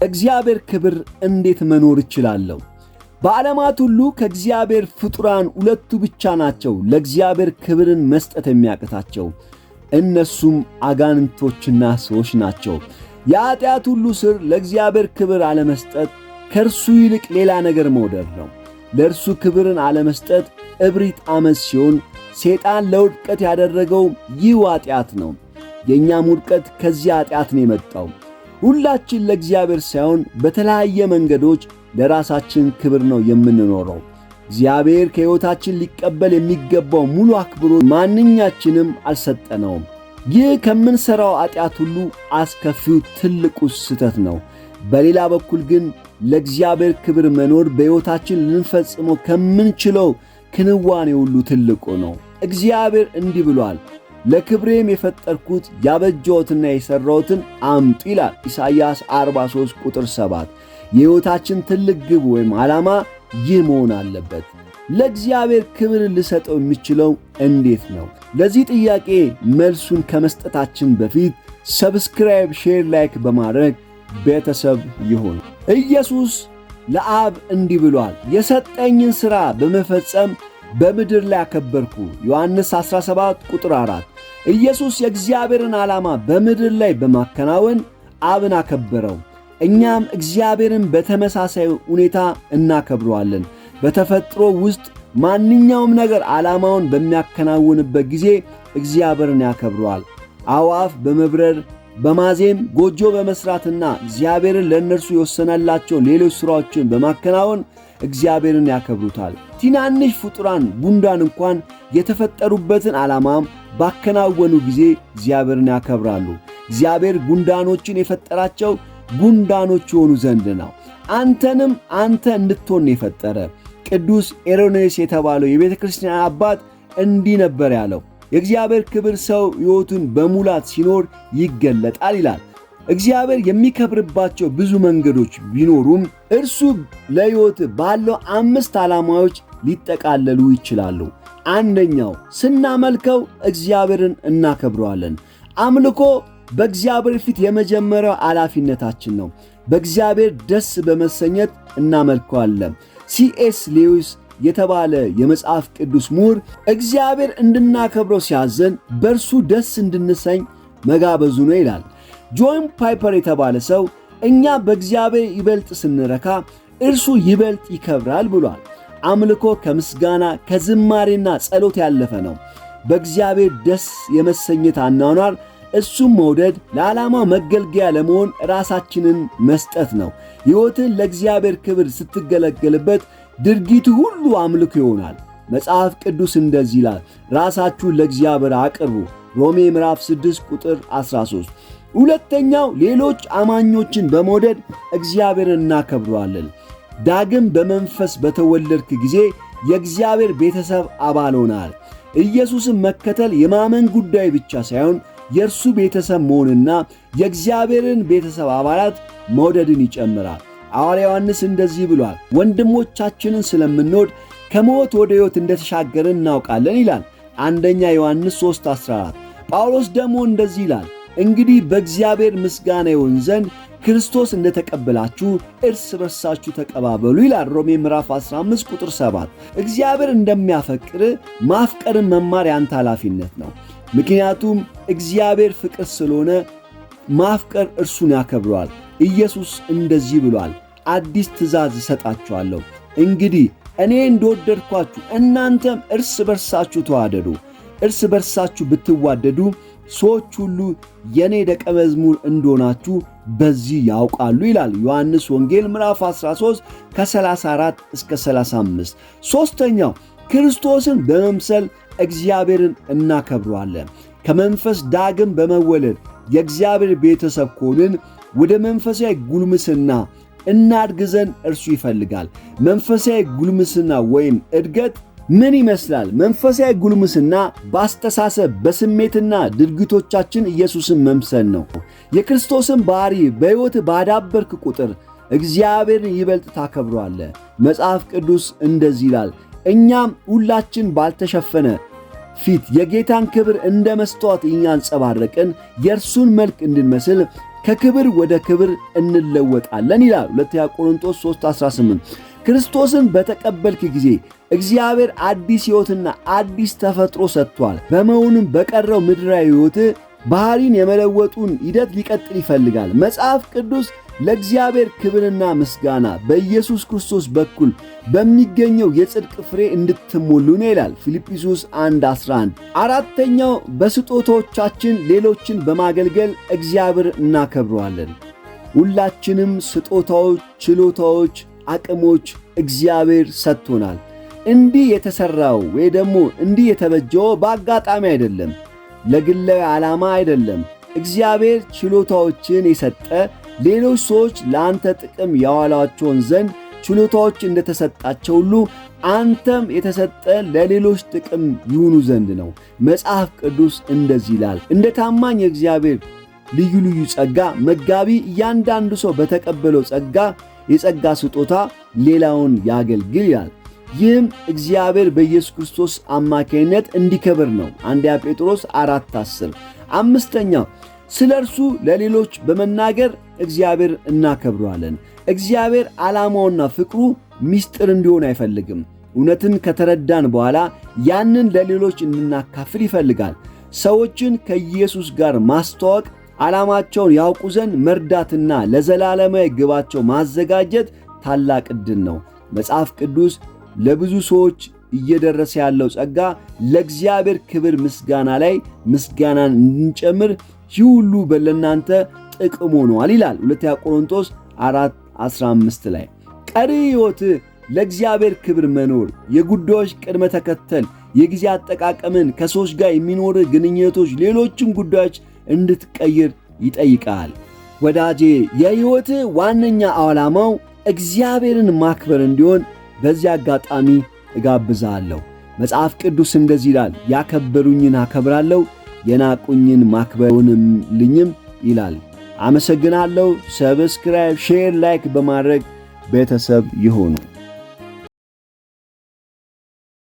እግዚአብሔር ክብር እንዴት መኖር እችላለሁ? በዓለማት ሁሉ ከእግዚአብሔር ፍጡራን ሁለቱ ብቻ ናቸው ለእግዚአብሔር ክብርን መስጠት የሚያቅታቸው። እነሱም አጋንንቶችና ሰዎች ናቸው። የኃጢአት ሁሉ ስር ለእግዚአብሔር ክብር አለመስጠት፣ ከእርሱ ይልቅ ሌላ ነገር መውደድ ነው። ለእርሱ ክብርን አለመስጠት እብሪት ዓመፅ ሲሆን ሰይጣን ለውድቀት ያደረገው ይህ ኃጢአት ነው። የእኛም ውድቀት ከዚህ ኃጢአት ነው የመጣው። ሁላችን ለእግዚአብሔር ሳይሆን በተለያየ መንገዶች ለራሳችን ክብር ነው የምንኖረው። እግዚአብሔር ከሕይወታችን ሊቀበል የሚገባው ሙሉ አክብሮት ማንኛችንም አልሰጠነውም። ይህ ከምንሠራው ኃጢአት ሁሉ አስከፊው ትልቁ ስህተት ነው። በሌላ በኩል ግን ለእግዚአብሔር ክብር መኖር በሕይወታችን ልንፈጽመው ከምንችለው ክንዋኔ ሁሉ ትልቁ ነው። እግዚአብሔር እንዲህ ብሏል፣ ለክብሬም የፈጠርኩት ያበጀሁትና የሠራሁትን አምጡ ይላል ኢሳይያስ 43 ቁጥር 7። የሕይወታችን ትልቅ ግብ ወይም ዓላማ ይህ መሆን አለበት። ለእግዚአብሔር ክብር ልሰጠው የሚችለው እንዴት ነው? ለዚህ ጥያቄ መልሱን ከመስጠታችን በፊት ሰብስክራይብ፣ ሼር፣ ላይክ በማድረግ ቤተሰብ ይሁን። ኢየሱስ ለአብ እንዲህ ብሏል፣ የሰጠኝን ሥራ በመፈጸም በምድር ላይ አከበርኩ። ዮሐንስ 17 ቁጥር 4። ኢየሱስ የእግዚአብሔርን ዓላማ በምድር ላይ በማከናወን አብን አከበረው። እኛም እግዚአብሔርን በተመሳሳይ ሁኔታ እናከብረዋለን። በተፈጥሮ ውስጥ ማንኛውም ነገር ዓላማውን በሚያከናውንበት ጊዜ እግዚአብሔርን ያከብረዋል። አዕዋፍ በመብረር በማዜም ጎጆ በመሥራትና እግዚአብሔርን ለእነርሱ የወሰነላቸው ሌሎች ሥራዎችን በማከናወን እግዚአብሔርን ያከብሩታል። ትናንሽ ፍጡራን ጉንዳን እንኳን የተፈጠሩበትን ዓላማም ባከናወኑ ጊዜ እግዚአብሔርን ያከብራሉ። እግዚአብሔር ጉንዳኖችን የፈጠራቸው ጉንዳኖች የሆኑ ዘንድ ነው። አንተንም አንተ እንድትሆን የፈጠረ። ቅዱስ ኤሬኔስ የተባለው የቤተ ክርስቲያን አባት እንዲህ ነበር ያለው፣ የእግዚአብሔር ክብር ሰው ሕይወቱን በሙላት ሲኖር ይገለጣል ይላል። እግዚአብሔር የሚከብርባቸው ብዙ መንገዶች ቢኖሩም እርሱ ለሕይወት ባለው 5 ዓላማዎች ሊጠቃለሉ ይችላሉ። አንደኛው ስናመልከው እግዚአብሔርን እናከብረዋለን። አምልኮ በእግዚአብሔር ፊት የመጀመሪያው ኃላፊነታችን ነው። በእግዚአብሔር ደስ በመሰኘት እናመልከዋለን። C.S. ሌዊስ የተባለ የመጽሐፍ ቅዱስ ምሁር እግዚአብሔር እንድናከብረው ሲያዘን በእርሱ ደስ እንድንሰኝ መጋበዙ ነው ይላል። ጆን ፓይፐር የተባለ ሰው እኛ በእግዚአብሔር ይበልጥ ስንረካ እርሱ ይበልጥ ይከብራል ብሏል። አምልኮ ከምስጋና ከዝማሬና ጸሎት ያለፈ ነው። በእግዚአብሔር ደስ የመሰኘት አኗኗር እሱም መውደድ፣ ለዓላማው መገልገያ ለመሆን ራሳችንን መስጠት ነው። ሕይወትን ለእግዚአብሔር ክብር ስትገለገልበት ድርጊቱ ሁሉ አምልኮ ይሆናል። መጽሐፍ ቅዱስ እንደዚህ ይላል፣ ራሳችሁን ለእግዚአብሔር አቅርቡ። ሮሜ ምዕራፍ 6 ቁጥር 13። ሁለተኛው ሌሎች አማኞችን በመውደድ እግዚአብሔርን እናከብረዋለን። ዳግም በመንፈስ በተወለድክ ጊዜ የእግዚአብሔር ቤተሰብ አባል ሆነሃል። ኢየሱስን መከተል የማመን ጉዳይ ብቻ ሳይሆን የእርሱ ቤተሰብ መሆንና የእግዚአብሔርን ቤተሰብ አባላት መውደድን ይጨምራል። ሐዋርያ ዮሐንስ እንደዚህ ብሏል፣ ወንድሞቻችንን ስለምንወድ ከሞት ወደ ሕይወት እንደተሻገርን እናውቃለን ይላል። አንደኛ ዮሐንስ 3:14። ጳውሎስ ደግሞ እንደዚህ ይላል፣ እንግዲህ በእግዚአብሔር ምስጋና ይሆን ዘንድ ክርስቶስ እንደተቀበላችሁ እርስ በርሳችሁ ተቀባበሉ ይላል። ሮሜ ምዕራፍ 15 ቁጥር 7። እግዚአብሔር እንደሚያፈቅር ማፍቀርን መማር ያንተ ኃላፊነት ነው። ምክንያቱም እግዚአብሔር ፍቅር ስለሆነ ማፍቀር እርሱን ያከብረዋል። ኢየሱስ እንደዚህ ብሏል፣ አዲስ ትእዛዝ እሰጣችኋለሁ፣ እንግዲህ እኔ እንደወደድኳችሁ እናንተም እርስ በርሳችሁ ተዋደዱ። እርስ በርሳችሁ ብትዋደዱ ሰዎች ሁሉ የኔ ደቀ መዝሙር እንደሆናችሁ በዚህ ያውቃሉ ይላል። ዮሐንስ ወንጌል ምዕራፍ 13 ከ34 እስከ 35። ሦስተኛው ክርስቶስን በመምሰል እግዚአብሔርን እናከብረዋለን። ከመንፈስ ዳግም በመወለድ የእግዚአብሔር ቤተሰብ ከሆንን ወደ መንፈሳዊ ጉልምስና እናድግ ዘንድ እርሱ ይፈልጋል። መንፈሳዊ ጉልምስና ወይም እድገት ምን ይመስላል? መንፈሳዊ ጉልምስና በአስተሳሰብ በስሜትና ድርጊቶቻችን ኢየሱስን መምሰል ነው። የክርስቶስን ባህሪ በሕይወት ባዳበርክ ቁጥር እግዚአብሔርን ይበልጥ ታከብረዋለህ። መጽሐፍ ቅዱስ እንደዚህ ይላል፣ እኛም ሁላችን ባልተሸፈነ ፊት የጌታን ክብር እንደ መስተዋት እያንጸባረቅን የእርሱን መልክ እንድንመስል ከክብር ወደ ክብር እንለወጣለን ይላል 2 ቆሮንቶስ 3:18። ክርስቶስን በተቀበልክ ጊዜ እግዚአብሔር አዲስ ሕይወትና አዲስ ተፈጥሮ ሰጥቷል። በመሆኑም በቀረው ምድራዊ ሕይወት ባህሪን የመለወጡን ሂደት ሊቀጥል ይፈልጋል። መጽሐፍ ቅዱስ ለእግዚአብሔር ክብርና ምስጋና በኢየሱስ ክርስቶስ በኩል በሚገኘው የጽድቅ ፍሬ እንድትሞሉ ነው ይላል ፊልጵስዩስ 1:11። አራተኛው በስጦታዎቻችን ሌሎችን በማገልገል እግዚአብሔር እናከብረዋለን። ሁላችንም ስጦታዎች፣ ችሎታዎች፣ አቅሞች እግዚአብሔር ሰጥቶናል። እንዲህ የተሰራው ወይ ደግሞ እንዲህ የተበጀው በአጋጣሚ አይደለም፣ ለግላዊ ዓላማ አይደለም። እግዚአብሔር ችሎታዎችን የሰጠ ሌሎች ሰዎች ለአንተ ጥቅም ያዋሏቸውን ዘንድ ችሎታዎች እንደተሰጣቸው ሁሉ አንተም የተሰጠ ለሌሎች ጥቅም ይሁኑ ዘንድ ነው። መጽሐፍ ቅዱስ እንደዚህ ይላል፣ እንደ ታማኝ የእግዚአብሔር ልዩ ልዩ ጸጋ መጋቢ እያንዳንዱ ሰው በተቀበለው ጸጋ የጸጋ ስጦታ ሌላውን ያገልግል ይላል። ይህም እግዚአብሔር በኢየሱስ ክርስቶስ አማካይነት እንዲከብር ነው። 1 ጴጥሮስ 4:10። አምስተኛው ስለ እርሱ ለሌሎች በመናገር እግዚአብሔር እናከብረዋለን። እግዚአብሔር ዓላማውና ፍቅሩ ምስጢር እንዲሆን አይፈልግም። እውነትን ከተረዳን በኋላ ያንን ለሌሎች እንድናካፍል ይፈልጋል። ሰዎችን ከኢየሱስ ጋር ማስተዋወቅ፣ ዓላማቸውን ያውቁ ዘንድ መርዳትና ለዘላለማዊ ግባቸው ማዘጋጀት ታላቅ ዕድል ነው። መጽሐፍ ቅዱስ ለብዙ ሰዎች እየደረሰ ያለው ጸጋ ለእግዚአብሔር ክብር ምስጋና ላይ ምስጋናን እንድንጨምር ይህ ሁሉ ለእናንተ ጥቅም ሆኗል ይላል 2 ቆሮንቶስ 4:15 ላይ። ቀሪ ሕይወት ለእግዚአብሔር ክብር መኖር፣ የጉዳዮች ቅድመ ተከተል፣ የጊዜ አጠቃቀምን፣ ከሰዎች ጋር የሚኖር ግንኙነቶች፣ ሌሎችም ጉዳዮች እንድትቀይር ይጠይቃል። ወዳጄ የሕይወት ዋነኛ ዓላማው እግዚአብሔርን ማክበር እንዲሆን በዚህ አጋጣሚ እጋብዛለሁ። መጽሐፍ ቅዱስ እንደዚህ ይላል፣ ያከበሩኝን አከብራለሁ፣ የናቁኝን ማክበሩንም ልኝም ይላል። አመሰግናለሁ። ሰብስክራይብ፣ ሼር፣ ላይክ በማድረግ ቤተሰብ ይሁኑ።